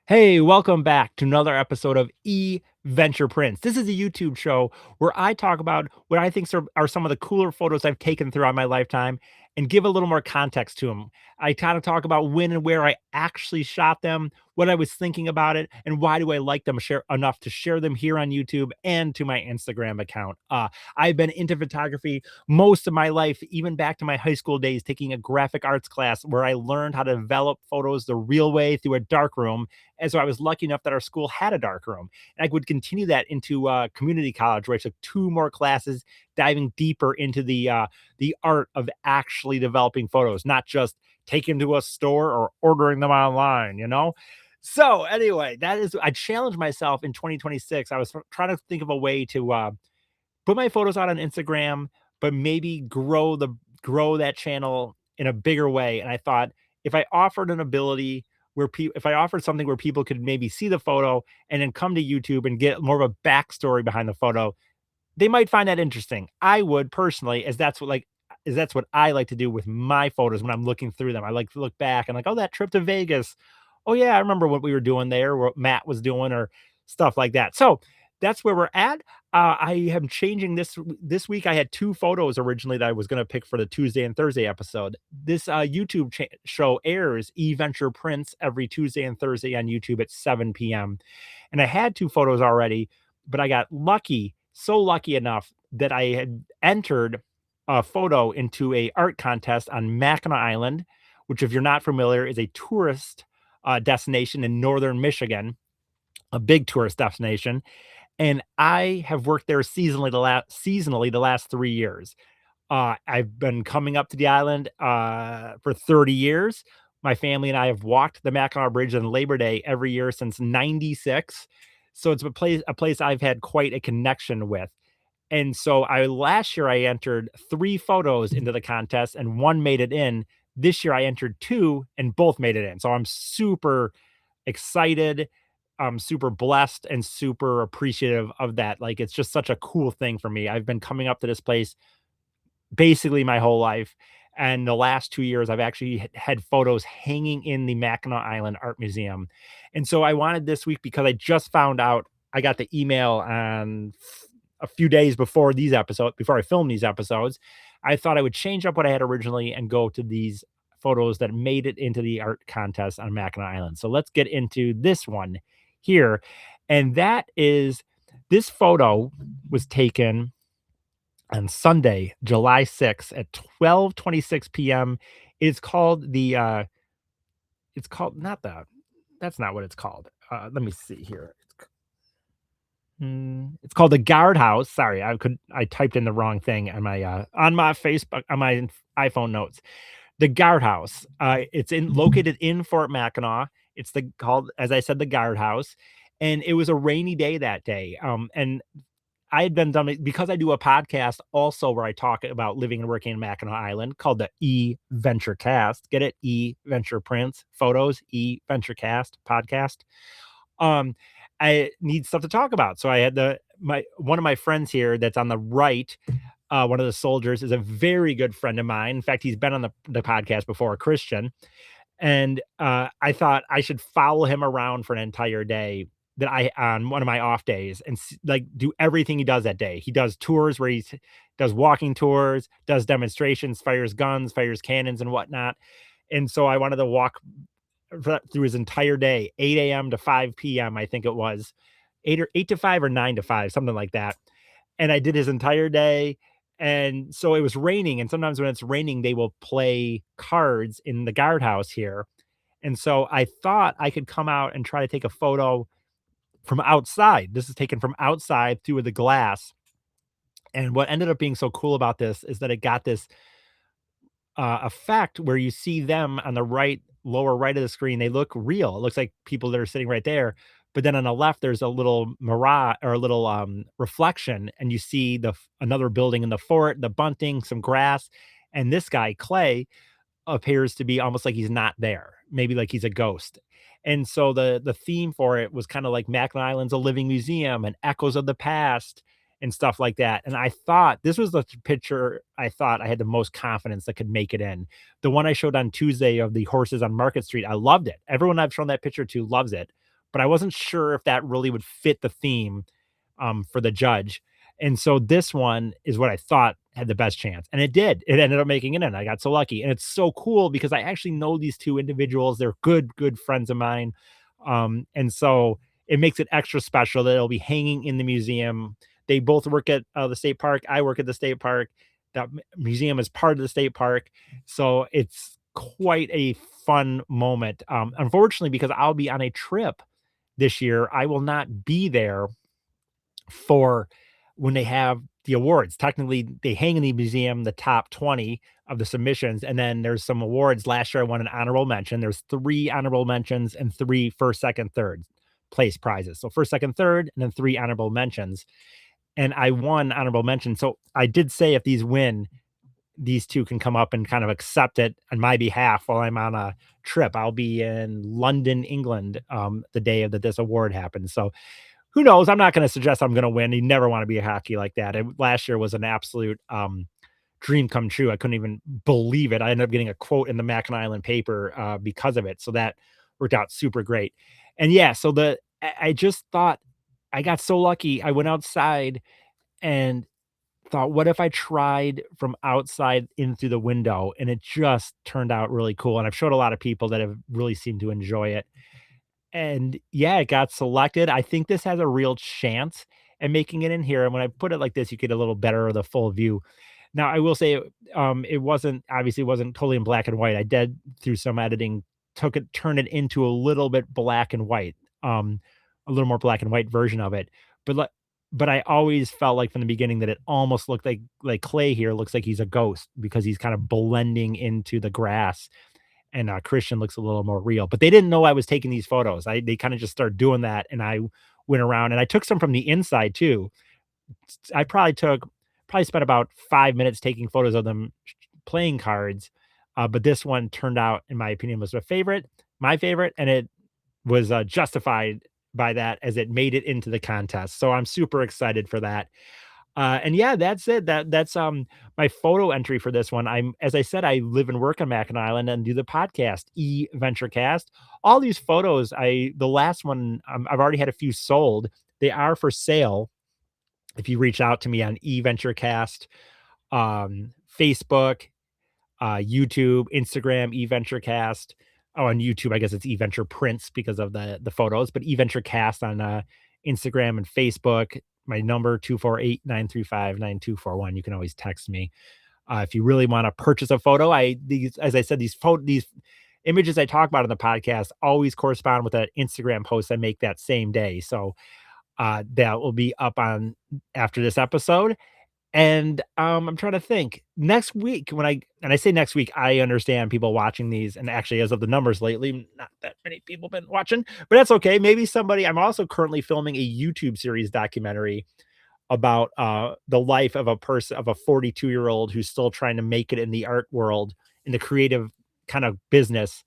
Hey, welcome back to another episode of Venture Prints. This is a YouTube show where I talk about what I think are some of the cooler photos I've taken throughout my lifetime and give a little more context to them. I kind of talk about when and where I actually shot them, what I was thinking about it, and why do I like them enough to share them here on YouTube and to my Instagram account. I've been into photography most of my life, even back to my high school days, taking a graphic arts class where I learned how to develop photos the real way through a darkroom. And so I was lucky enough that our school had a dark room. And I would continue that into community college, where I took two more classes, diving deeper into the art of actually developing photos, not just taking to a store or ordering them online. So anyway, I challenged myself in 2026. I was trying to think of a way to put my photos out on Instagram, but maybe grow that channel in a bigger way. And I thought if I offered an ability if I offered something where people could maybe see the photo and then come to YouTube and get more of a backstory behind the photo, they might find that interesting. I would personally, as that's what I like to do with my photos when I'm looking through them. I like to look back and like, oh, that trip to Vegas. Oh yeah, I remember what we were doing there, what Matt was doing, or stuff like that. So that's where we're at. I am changing this week. I had two photos originally that I was going to pick for the Tuesday and Thursday episode. This YouTube show airs Venture Prints every Tuesday and Thursday on YouTube at 7 p.m. And I had two photos already, but I got lucky, so lucky enough that I had entered a photo into a art contest on Mackinac Island, which, if you're not familiar, is a tourist destination in northern Michigan, a big tourist destination. And I have worked there seasonally the last 3 years. I've been coming up to the island for 30 years. My family and I have walked the Mackinac Bridge on Labor Day every year since '96. So it's a place I've had quite a connection with. And so last year I entered three photos into the contest and one made it in. This year I entered two and both made it in. So I'm super excited. I'm super blessed and super appreciative of that. Like, it's just such a cool thing for me. I've been coming up to this place basically my whole life. And the last 2 years, I've actually had photos hanging in the Mackinac Island Art Museum. And so I wanted this week because I just found out I got the email on a few days before I filmed these episodes. I thought I would change up what I had originally and go to these photos that made it into the art contest on Mackinac Island. So let's get into this one here. And this photo was taken on Sunday, July 6th at 12:26 p.m. It's called it's called not the that's not what it's called. Let me see here. It's called the Guardhouse. Sorry, I typed in the wrong thing on my Facebook on my iPhone notes. The Guardhouse. It's in located in Fort Mackinac. It's called, as I said, the Guardhouse, and it was a rainy day that day. And I had been done it because I do a podcast also where I talk about living and working in Mackinac Island called the Venture Cast. Get it? Venture Prints, photos, Venture Cast podcast. Um, I need stuff to talk about. So I had one of my friends here that's on the right, one of the soldiers, is a very good friend of mine. In fact, he's been on the podcast before, Christian. And I thought I should follow him around for an entire day on one of my off days and like do everything he does that day. He does tours where he does walking tours, does demonstrations, fires guns, fires cannons and whatnot. And so I wanted to walk through his entire day, 8 a.m. to 5 p.m. I think it was 8 to 5 or 9 to 5, something like that. And I did his entire day. And so it was raining. And sometimes when it's raining, they will play cards in the guardhouse here. And so I thought I could come out and try to take a photo from outside. This is taken from outside through the glass. And what ended up being so cool about this is that it got this effect where you see them on the lower right of the screen. They look real. It looks like people that are sitting right there. But then on the left, there's a little mirage or a little reflection, and you see another building in the fort, the bunting, some grass, and this guy Clay appears to be almost like he's not there, maybe like he's a ghost. And so the theme for it was kind of like Mackinac Island's a living museum and echoes of the past and stuff like that. And I thought this was the picture I thought I had the most confidence that could make it in. The one I showed on Tuesday of the horses on Market Street, I loved it. Everyone I've shown that picture to loves it. but I wasn't sure if that really would fit the theme for the judge. And so this one is what I thought had the best chance. And it did. It ended up making it in. I got so lucky. And it's so cool because I actually know these two individuals. They're good friends of mine. And so it makes it extra special that it'll be hanging in the museum. They both work at the state park. I work at the state park. That museum is part of the state park. So it's quite a fun moment. Unfortunately, because I'll be on a trip this year, I will not be there for when they have the awards. Technically, they hang in the museum the top 20 of the submissions, and then there's some awards. Last year, I won an honorable mention. There's 3 honorable mentions and 3 first, second, third place prizes. So first, second, third, and then 3 honorable mentions. And I won honorable mention. So I did say if these win, these 2 can come up and kind of accept it on my behalf while I'm on a trip. I'll be in London, England, the day that this award happens. So who knows? I'm not going to suggest I'm going to win. You never want to be a hockey like that. Last year was an absolute dream come true. I couldn't even believe it. I ended up getting a quote in the Mackinac Island paper because of it. So that worked out super great. And yeah, so I just thought I got so lucky. I went outside and thought, what if I tried from outside in through the window? And it just turned out really cool. And I've showed a lot of people that have really seemed to enjoy it. And yeah, it got selected. I think this has a real chance at making it in here. And when I put it like this, you get a little better of the full view. Now, I will say, it wasn't obviously it wasn't totally in black and white. I did through some editing, turned it into a little bit black and white, a little more black and white version of it. But but I always felt like from the beginning that it almost looked like Clay here looks like he's a ghost because he's kind of blending into the grass, and Christian looks a little more real. But they didn't know I was taking these photos. They kind of just started doing that, and I went around and I took some from the inside too. I probably spent about 5 minutes taking photos of them playing cards. But this one turned out, in my opinion, was my favorite, and it was justified by that as it made it into the contest. So I'm super excited for that. And yeah, that's it. That's my photo entry for this one. As I said, I live and work on Mackinac Island and do the podcast, Venturecast. All these photos, the last one, I've already had a few sold. They are for sale. If you reach out to me on Venturecast, Facebook, YouTube, Instagram, Venturecast. Oh, on YouTube, I guess it's Venture Prints because of the photos, but Venturecast on Instagram and Facebook. My number 248-935-9241. You can always text me if you really want to purchase a photo. As I said, these images I talk about on the podcast always correspond with an Instagram post I make that same day. So that will be up on after this episode. And I'm trying to think next week and I say next week, I understand people watching these, and actually as of the numbers lately, not that many people been watching, but that's okay. Maybe I'm also currently filming a YouTube series documentary about the life of a 42-year-old who's still trying to make it in the art world, in the creative kind of business,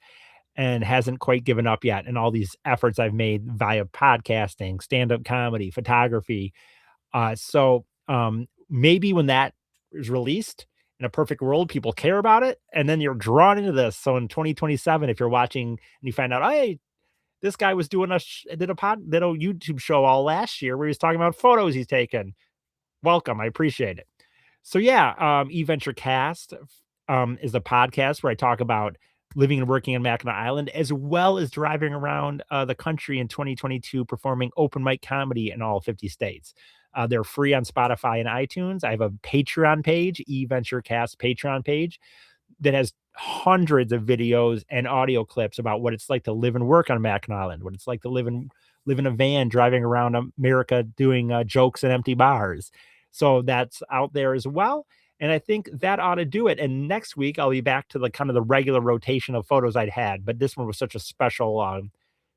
and hasn't quite given up yet. And all these efforts I've made via podcasting, stand-up comedy, photography. Maybe when that is released in a perfect world, people care about it, and then you're drawn into this. So in 2027, if you're watching and you find out, hey, this guy was doing did a YouTube show all last year where he was talking about photos he's taken. Welcome, I appreciate it. So yeah, eVentureCast is a podcast where I talk about living and working on Mackinac Island, as well as driving around the country in 2022, performing open mic comedy in all 50 states. They're free on Spotify and iTunes. I have a Patreon page, eVentureCast Patreon page, that has hundreds of videos and audio clips about what it's like to live and work on Mackinac Island, what it's like to live in a van driving around America doing jokes in empty bars. So that's out there as well. And I think that ought to do it. And next week I'll be back to the kind of the regular rotation of photos I'd had, but this one was such a special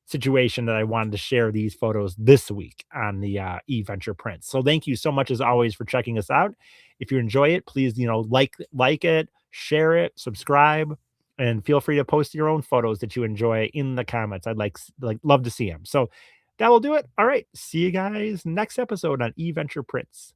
situation that I wanted to share these photos this week on the eVenture Prints. So thank you so much as always for checking us out. If you enjoy it, please, like it, share it, subscribe, and feel free to post your own photos that you enjoy in the comments. I'd love to see them. So that will do it. All right. See you guys next episode on eVenture Prints.